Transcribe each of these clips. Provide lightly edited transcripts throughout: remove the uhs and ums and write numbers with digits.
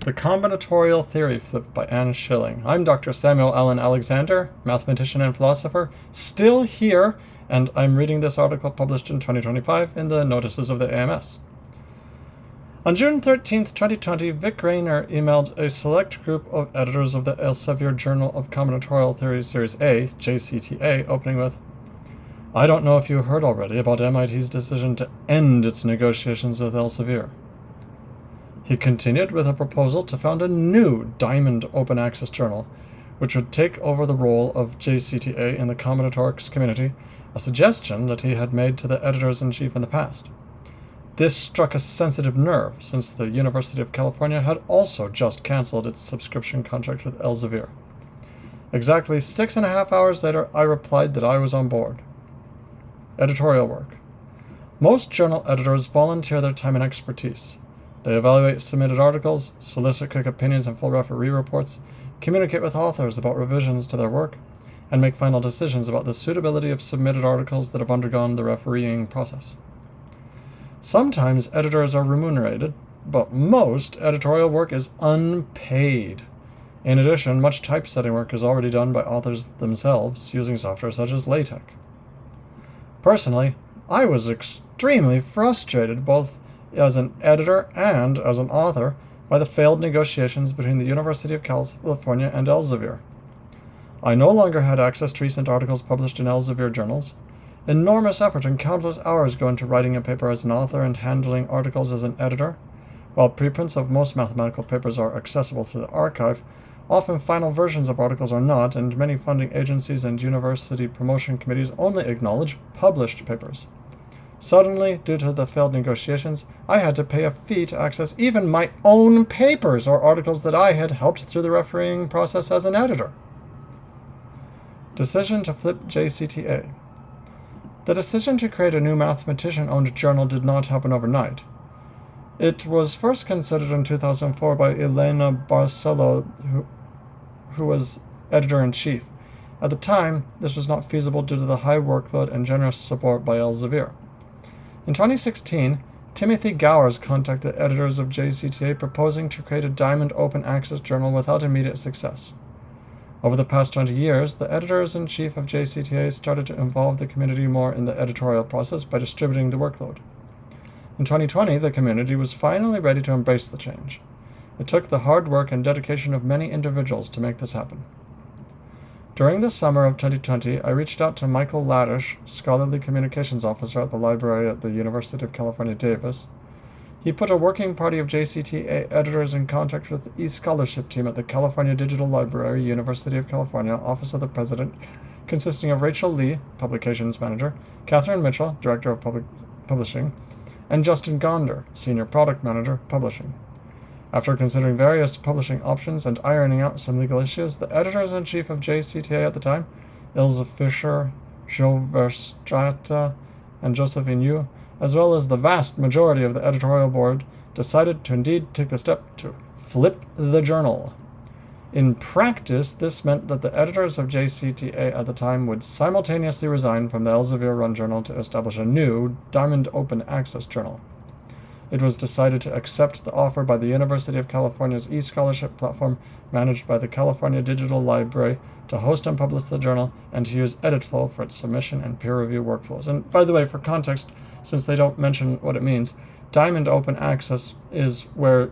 The Combinatorial Theory Flip by Anne Schilling. I'm Dr. Samuel Allen Alexander, mathematician and philosopher, still here, and I'm reading this article published in 2025 in the Notices of the AMS. On June 13, 2020, Vic Rayner emailed a select group of editors of the Elsevier Journal of Combinatorial Theory Series A, JCTA, opening with, "I don't know if you heard already about MIT's decision to end its negotiations with Elsevier." He continued with a proposal to found a new Diamond Open Access journal, which would take over the role of JCTA in the combinatorics community, a suggestion that he had made to the editors-in-chief in the past. This struck a sensitive nerve, since the University of California had also just cancelled its subscription contract with Elsevier. Exactly 6.5 hours later, I replied that I was on board. Editorial work. Most journal editors volunteer their time and expertise. They evaluate submitted articles, solicit quick opinions and full referee reports, communicate with authors about revisions to their work, and make final decisions about the suitability of submitted articles that have undergone the refereeing process. Sometimes editors are remunerated, but most editorial work is unpaid. In addition, much typesetting work is already done by authors themselves using software such as LaTeX. Personally, I was extremely frustrated both as an editor and as an author by the failed negotiations between the University of California and Elsevier. I no longer had access to recent articles published in Elsevier journals. Enormous effort and countless hours go into writing a paper as an author and handling articles as an editor. While preprints of most mathematical papers are accessible through the archive, often final versions of articles are not, and many funding agencies and university promotion committees only acknowledge published papers. Suddenly, due to the failed negotiations, I had to pay a fee to access even my own papers or articles that I had helped through the refereeing process as an editor. Decision to flip JCTA. The decision to create a new mathematician-owned journal did not happen overnight. It was first considered in 2004 by Elena Barcelo, who was editor-in-chief. At the time, this was not feasible due to the high workload and generous support by Elsevier. In 2016, Timothy Gowers contacted editors of JCTA proposing to create a Diamond Open Access journal without immediate success. Over the past 20 years, the editors-in-chief of JCTA started to involve the community more in the editorial process by distributing the workload. In 2020, the community was finally ready to embrace the change. It took the hard work and dedication of many individuals to make this happen. During the summer of 2020, I reached out to Michael Laddish, Scholarly Communications Officer at the library at the University of California, Davis. He put a working party of JCTA editors in contact with the e-scholarship team at the California Digital Library, University of California, Office of the President, consisting of Rachel Lee, Publications Manager, Catherine Mitchell, Director of Publishing, and Justin Gonder, Senior Product Manager, Publishing. After considering various publishing options and ironing out some legal issues, the editors-in-chief of JCTA at the time, Ilse Fischer, Joe Verstrata, and Josephine Yu, as well as the vast majority of the editorial board, decided to indeed take the step to flip the journal. In practice, this meant that the editors of JCTA at the time would simultaneously resign from the Elsevier-run journal to establish a new Diamond Open Access journal. It was decided to accept the offer by the University of California's e-scholarship platform managed by the California Digital Library to host and publish the journal and to use EditFlow for its submission and peer review workflows. And by the way, for context, since they don't mention what it means, Diamond Open Access is where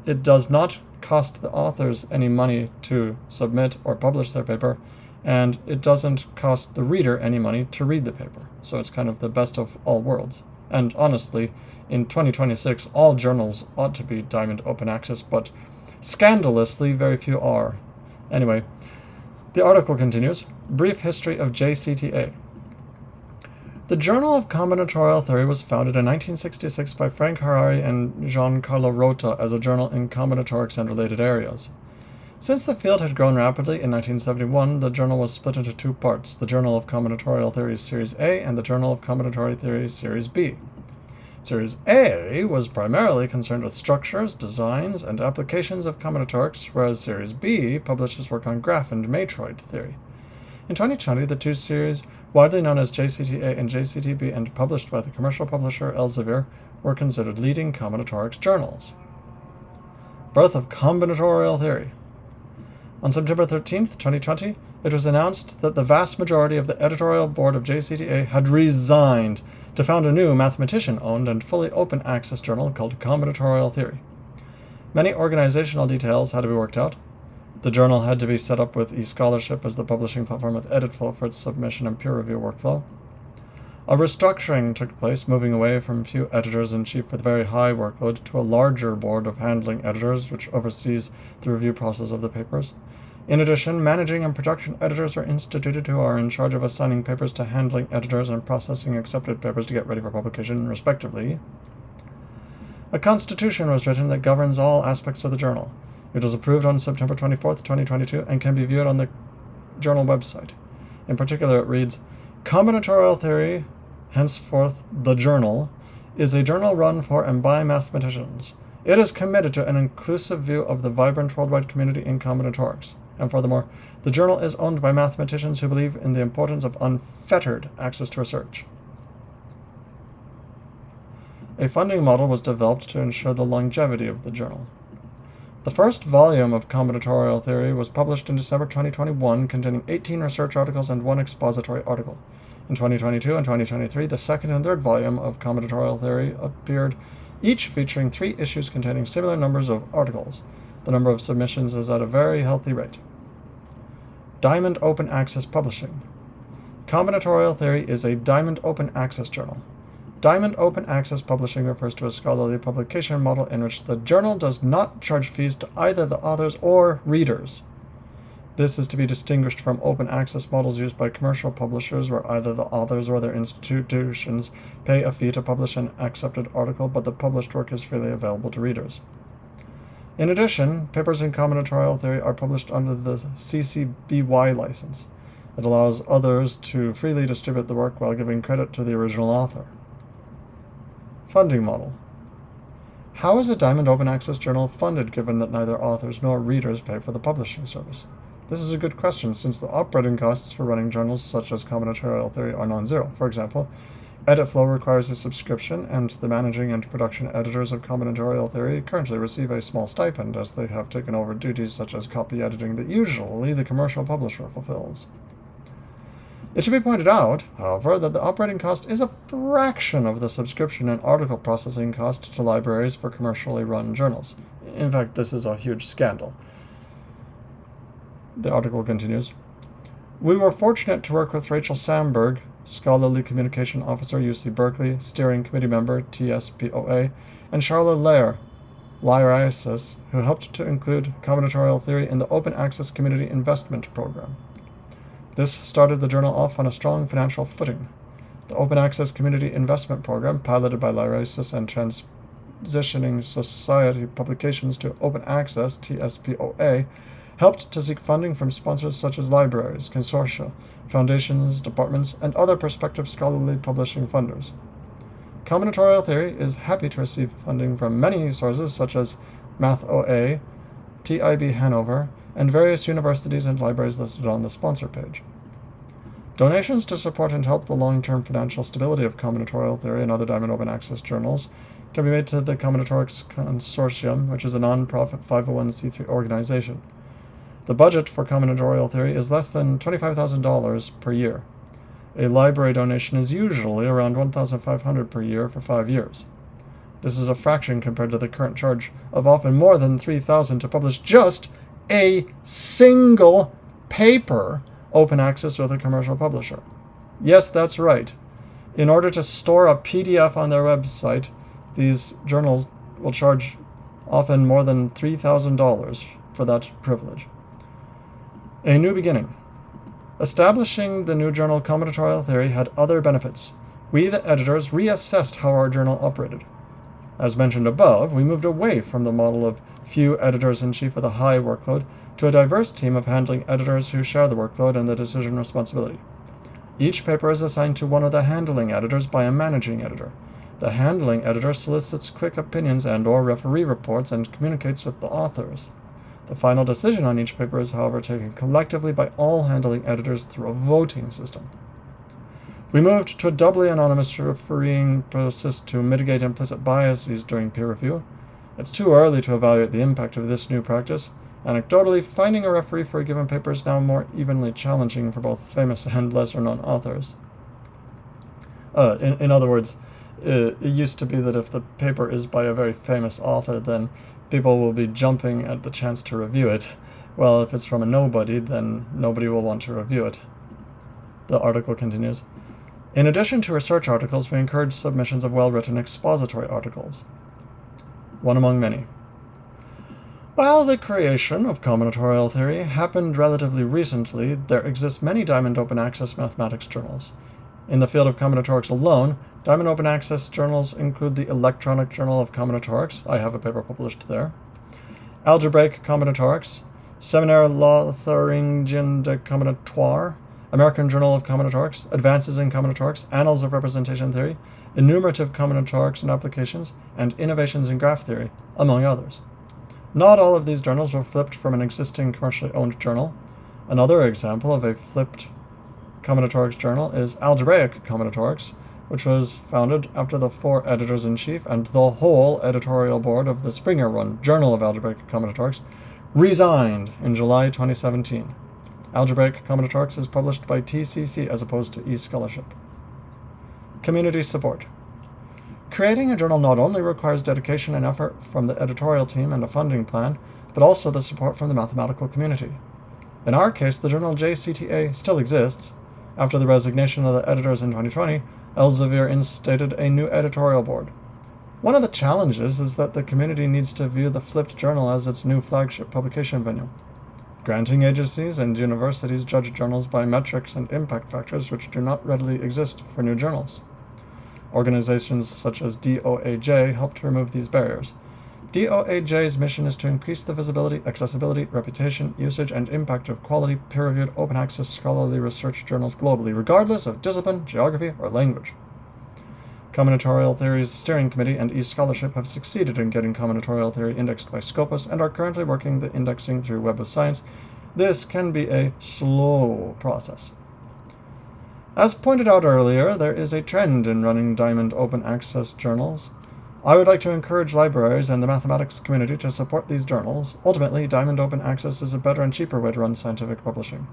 it does not cost the authors any money to submit or publish their paper, and it doesn't cost the reader any money to read the paper. So it's kind of the best of all worlds. And honestly, in 2026, all journals ought to be Diamond Open Access, but scandalously, very few are. Anyway, the article continues. Brief history of JCTA. The Journal of Combinatorial Theory was founded in 1966 by Frank Harari and Giancarlo Rota as a journal in combinatorics and related areas. Since the field had grown rapidly in 1971, the journal was split into two parts, the Journal of Combinatorial Theory Series A and the Journal of Combinatorial Theory Series B. Series A was primarily concerned with structures, designs, and applications of combinatorics, whereas Series B publishes work on graph and matroid theory. In 2020, the two series, widely known as JCTA and JCTB and published by the commercial publisher Elsevier, were considered leading combinatorics journals. Birth of Combinatorial Theory. On September 13th, 2020, it was announced that the vast majority of the editorial board of JCTA had resigned to found a new mathematician-owned and fully open access journal called Combinatorial Theory. Many organizational details had to be worked out. The journal had to be set up with eScholarship as the publishing platform with EditFlow for its submission and peer review workflow. A restructuring took place, moving away from few editors-in-chief with very high workload to a larger board of handling editors, which oversees the review process of the papers. In addition, managing and production editors were instituted who are in charge of assigning papers to handling editors and processing accepted papers to get ready for publication, respectively. A constitution was written that governs all aspects of the journal. It was approved on September 24, 2022, and can be viewed on the journal website. In particular, it reads, Combinatorial Theory, henceforth the Journal, is a journal run for and by mathematicians. It is committed to an inclusive view of the vibrant worldwide community in combinatorics. And furthermore, the journal is owned by mathematicians who believe in the importance of unfettered access to research. A funding model was developed to ensure the longevity of the journal. The first volume of Combinatorial Theory was published in December 2021, containing 18 research articles and 1 expository article. In 2022 and 2023, the second and third volume of Combinatorial Theory appeared, each featuring 3 issues containing similar numbers of articles. The number of submissions is at a very healthy rate. Diamond Open Access Publishing. Combinatorial Theory is a Diamond Open Access journal. Diamond Open Access Publishing refers to a scholarly publication model in which the journal does not charge fees to either the authors or readers. This is to be distinguished from open access models used by commercial publishers where either the authors or their institutions pay a fee to publish an accepted article, but the published work is freely available to readers. In addition, papers in Combinatorial Theory are published under the CC BY license. It allows others to freely distribute the work while giving credit to the original author. Funding model. How is a Diamond Open Access journal funded given that neither authors nor readers pay for the publishing service? This is a good question since the operating costs for running journals such as Combinatorial Theory are non-zero. For example, EditFlow requires a subscription, and the managing and production editors of Combinatorial Theory currently receive a small stipend as they have taken over duties such as copy editing that usually the commercial publisher fulfills. It should be pointed out, however, that the operating cost is a fraction of the subscription and article processing cost to libraries for commercially run journals. In fact, this is a huge scandal. The article continues. We were fortunate to work with Rachel Sandberg, Scholarly Communication Officer, UC Berkeley, Steering Committee Member, TSPOA, and Charla Lyrisis, who helped to include Combinatorial Theory in the Open Access Community Investment Program. This started the journal off on a strong financial footing. The Open Access Community Investment Program, piloted by Lyrisis and Transitioning Society Publications to Open Access, TSPOA, helped to seek funding from sponsors such as libraries, consortia, foundations, departments, and other prospective scholarly publishing funders. Combinatorial Theory is happy to receive funding from many sources such as MathOA, TIB Hanover, and various universities and libraries listed on the sponsor page. Donations to support and help the long-term financial stability of Combinatorial Theory and other Diamond Open Access journals can be made to the Combinatorics Consortium, which is a non-profit 501c3 organization. The budget for Combinatorial Theory is less than $25,000 per year. A library donation is usually around $1,500 per year for 5 years. This is a fraction compared to the current charge of often more than $3,000 to publish just a single paper open access with a commercial publisher. Yes, that's right. In order to store a PDF on their website, these journals will charge often more than $3,000 for that privilege. A new beginning. Establishing the new journal Combinatorial Theory had other benefits. We, the editors, reassessed how our journal operated. As mentioned above, we moved away from the model of few editors-in-chief with a high workload to a diverse team of handling editors who share the workload and the decision responsibility. Each paper is assigned to one of the handling editors by a managing editor. The handling editor solicits quick opinions and/or referee reports and communicates with the authors. The final decision on each paper is, however, taken collectively by all handling editors through a voting system. We moved to a doubly anonymous refereeing process to mitigate implicit biases during peer review. It's too early to evaluate the impact of this new practice. Anecdotally, finding a referee for a given paper is now more evenly challenging for both famous and lesser-known authors. In other words, it used to be that if the paper is by a very famous author, then people will be jumping at the chance to review it. Well, if it's from a nobody, then nobody will want to review it. The article continues. In addition to research articles, we encourage submissions of well-written expository articles. One among many. While the creation of combinatorial theory happened relatively recently, there exist many Diamond Open Access mathematics journals. In the field of combinatorics alone, Diamond Open Access journals include the Electronic Journal of Combinatorics, I have a paper published there, Algebraic Combinatorics, Seminaire Lotharingen de Combinatoire, American Journal of Combinatorics, Advances in Combinatorics, Annals of Representation Theory, Enumerative Combinatorics and Applications, and Innovations in Graph Theory, among others. Not all of these journals were flipped from an existing commercially owned journal. Another example of a flipped combinatorics journal is Algebraic Combinatorics, which was founded after the 4 editors-in-chief and the whole editorial board of the Springer-run Journal of Algebraic Combinatorics resigned in July 2017. Algebraic Combinatorics is published by TCC as opposed to eScholarship. Community support. Creating a journal not only requires dedication and effort from the editorial team and a funding plan, but also the support from the mathematical community. In our case, the journal JCTA still exists. After the resignation of the editors in 2020, Elsevier instated a new editorial board. One of the challenges is that the community needs to view the flipped journal as its new flagship publication venue. Granting agencies and universities judge journals by metrics and impact factors which do not readily exist for new journals. Organizations such as DOAJ help to remove these barriers. DOAJ's mission is to increase the visibility, accessibility, reputation, usage, and impact of quality, peer-reviewed, open-access scholarly research journals globally, regardless of discipline, geography, or language. Combinatorial Theory's steering committee and eScholarship have succeeded in getting combinatorial theory indexed by Scopus and are currently working the indexing through Web of Science. This can be a slow process. As pointed out earlier, there is a trend in running Diamond Open Access journals. I would like to encourage libraries and the mathematics community to support these journals. Ultimately, Diamond Open Access is a better and cheaper way to run scientific publishing.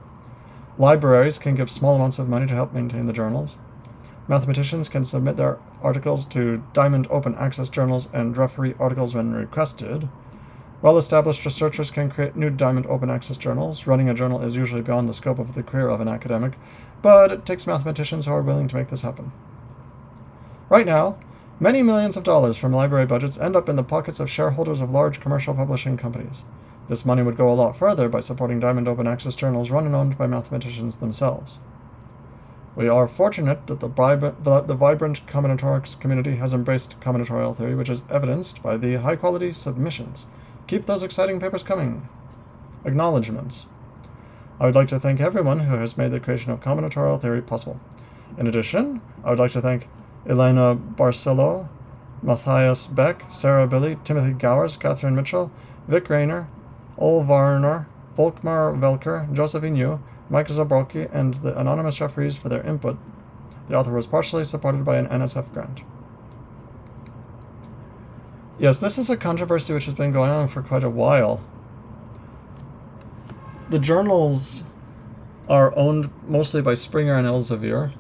Libraries can give small amounts of money to help maintain the journals. Mathematicians can submit their articles to Diamond Open Access journals and referee articles when requested. Well-established researchers can create new Diamond Open Access journals. Running a journal is usually beyond the scope of the career of an academic, but it takes mathematicians who are willing to make this happen. Right now, many millions of dollars from library budgets end up in the pockets of shareholders of large commercial publishing companies. This money would go a lot further by supporting Diamond Open Access journals run and owned by mathematicians themselves. We are fortunate that the vibrant combinatorics community has embraced combinatorial theory, which is evidenced by the high-quality submissions. Keep those exciting papers coming. Acknowledgements. I would like to thank everyone who has made the creation of combinatorial theory possible. In addition, I would like to thank Elena Barcelo, Matthias Beck, Sarah Billy, Timothy Gowers, Catherine Mitchell, Vic Rayner, Ol Varner, Volkmar Velker, Josephine Yu, Mike Zaborki, and the anonymous referees for their input. The author was partially supported by an NSF grant. Yes, this is a controversy which has been going on for quite a while. The journals are owned mostly by Springer and Elsevier,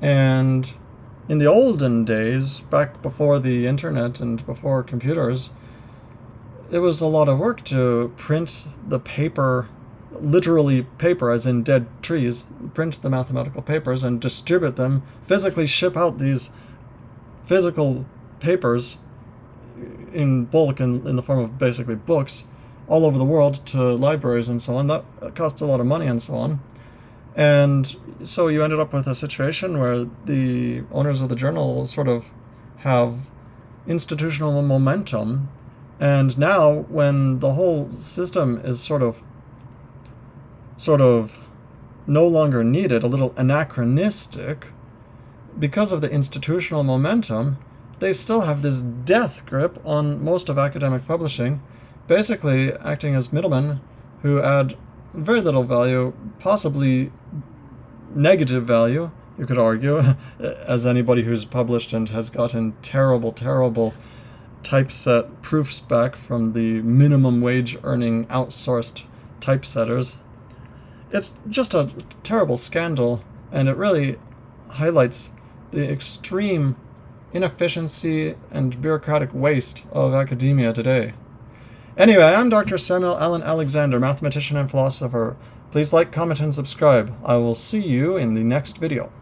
and in the olden days, back before the internet and before computers, it was a lot of work to print the paper, literally paper as in dead trees, print the mathematical papers and distribute them, physically ship out these physical papers in bulk in the form of basically books all over the world to libraries and so on. That cost a lot of money and so on. And so you ended up with a situation where the owners of the journal sort of have institutional momentum. And now when the whole system is sort of no longer needed, a little anachronistic, because of the institutional momentum, they still have this death grip on most of academic publishing, basically acting as middlemen who add very little value, possibly negative value, you could argue, as anybody who's published and has gotten terrible typeset proofs back from the minimum wage earning outsourced typesetters. It's just a terrible scandal, and it really highlights the extreme inefficiency and bureaucratic waste of academia today. Anyway, I'm Dr. Samuel Allen Alexander, mathematician and philosopher. Please like, comment, and subscribe. I will see you in the next video.